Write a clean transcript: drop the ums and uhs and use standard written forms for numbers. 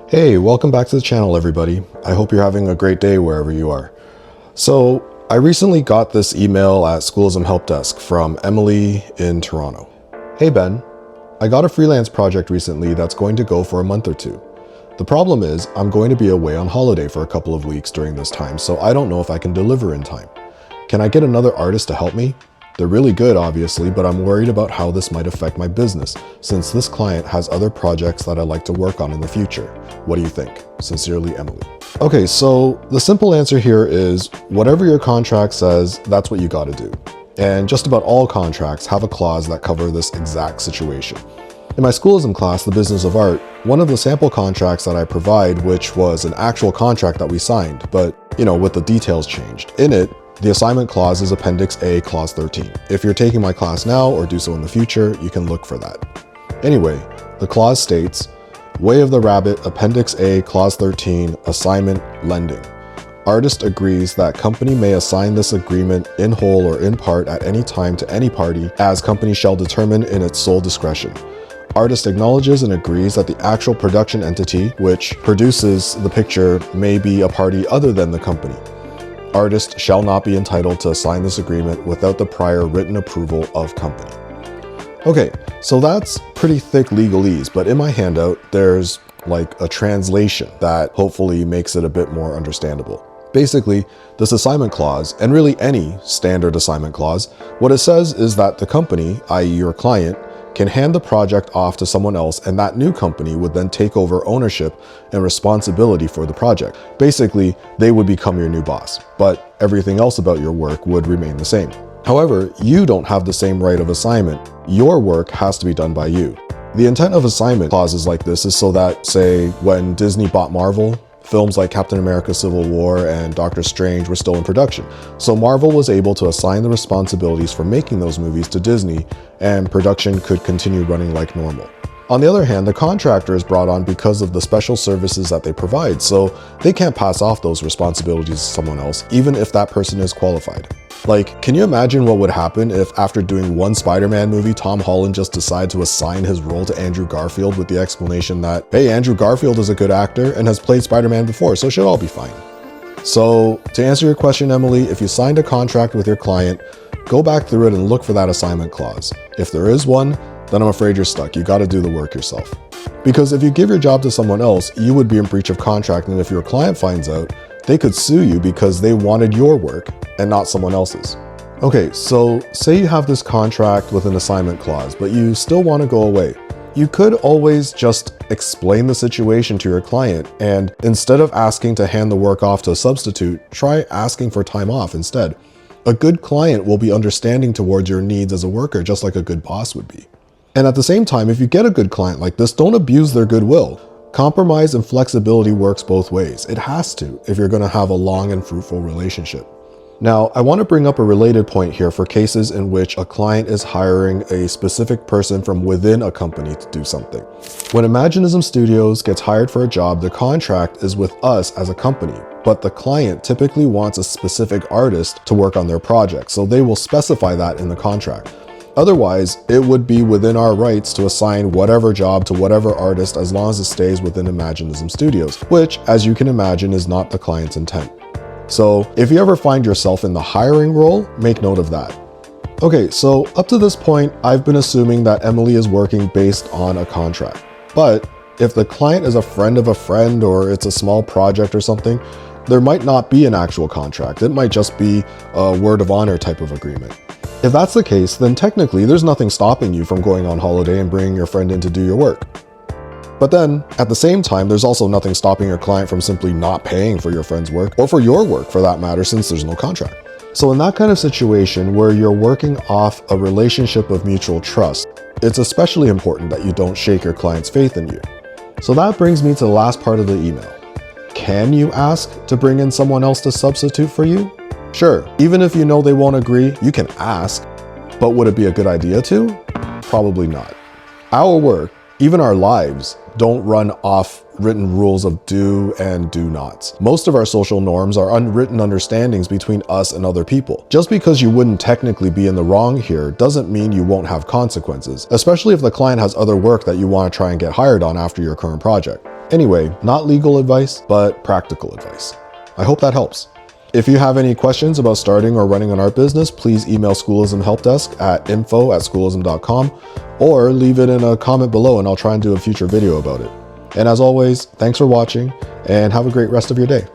Hey, welcome back to the channel, everybody. I hope you're having a great day wherever you are. So, I recently got this email at Schoolism Help Desk from Emily in Toronto. Hey Ben, I got a freelance project recently that's going to go for a month or two. The problem is, I'm going to be away on holiday for a couple of weeks during this time, so I don't know if I can deliver in time. Can I get another artist to help me? They're really good, obviously, but I'm worried about how this might affect my business, since this client has other projects that I'd like to work on in the future. What do you think? Sincerely, Emily. Okay, so the simple answer here is whatever your contract says, that's what you gotta do. And just about all contracts have a clause that cover this exact situation. In my Schoolism class, The Business of Art, one of the sample contracts that I provide, which was an actual contract that we signed, but, with the details changed. In it, the assignment clause is Appendix A, Clause 13. If you're taking my class now or do so in the future, you can look for that. Anyway, the clause states, Way of the Rabbit, Appendix A, Clause 13, Assignment, Lending. Artist agrees that company may assign this agreement in whole or in part at any time to any party, as company shall determine in its sole discretion. Artist acknowledges and agrees that the actual production entity, which produces the picture, may be a party other than the company. Artist shall not be entitled to assign this agreement without the prior written approval of company. Okay, so that's pretty thick legalese, but in my handout, there's like a translation that hopefully makes it a bit more understandable. Basically, this assignment clause, and really any standard assignment clause, what it says is that the company, i.e. your client, can hand the project off to someone else, and that new company would then take over ownership and responsibility for the project. Basically, they would become your new boss, but everything else about your work would remain the same. However, you don't have the same right of assignment. Your work has to be done by you. The intent of assignment clauses like this is so that, say, when Disney bought Marvel, films like Captain America Civil War and Doctor Strange were still in production. So Marvel was able to assign the responsibilities for making those movies to Disney, and production could continue running like normal. On the other hand, the contractor is brought on because of the special services that they provide, so they can't pass off those responsibilities to someone else, even if that person is qualified. Like, can you imagine what would happen if after doing one Spider-Man movie, Tom Holland just decided to assign his role to Andrew Garfield with the explanation that, hey, Andrew Garfield is a good actor and has played Spider-Man before, so it should all be fine. So, to answer your question, Emily, if you signed a contract with your client, go back through it and look for that assignment clause. If there is one, then I'm afraid you're stuck. You gotta do the work yourself. Because if you give your job to someone else, you would be in breach of contract, and if your client finds out, they could sue you because they wanted your work and not someone else's. Okay, so say you have this contract with an assignment clause, but you still want to go away. You could always just explain the situation to your client, and instead of asking to hand the work off to a substitute, try asking for time off instead. A good client will be understanding towards your needs as a worker, just like a good boss would be. And at the same time, if you get a good client like this, don't abuse their goodwill. Compromise and flexibility works both ways. It has to, if you're going to have a long and fruitful relationship. Now, I want to bring up a related point here for cases in which a client is hiring a specific person from within a company to do something. When Imaginism Studios gets hired for a job, the contract is with us as a company, but the client typically wants a specific artist to work on their project, so they will specify that in the contract. Otherwise, it would be within our rights to assign whatever job to whatever artist as long as it stays within Imaginism Studios, which, as you can imagine, is not the client's intent. So if you ever find yourself in the hiring role, make note of that. Okay, so up to this point, I've been assuming that Emily is working based on a contract. But if the client is a friend of a friend, or it's a small project or something, there might not be an actual contract. It might just be a word of honor type of agreement. If that's the case, then technically there's nothing stopping you from going on holiday and bringing your friend in to do your work. But then, at the same time, there's also nothing stopping your client from simply not paying for your friend's work, or for your work for that matter, since there's no contract. So in that kind of situation where you're working off a relationship of mutual trust, it's especially important that you don't shake your client's faith in you. So that brings me to the last part of the email. Can you ask to bring in someone else to substitute for you? Sure, even if you know they won't agree, you can ask, but would it be a good idea to? Probably not. Our work, even our lives, don't run off written rules of do and do nots. Most of our social norms are unwritten understandings between us and other people. Just because you wouldn't technically be in the wrong here doesn't mean you won't have consequences, especially if the client has other work that you want to try and get hired on after your current project. Anyway, not legal advice, but practical advice. I hope that helps. If you have any questions about starting or running an art business, please email Schoolism Help Desk at info@schoolism.com or leave it in a comment below and I'll try and do a future video about it. And as always, thanks for watching and have a great rest of your day.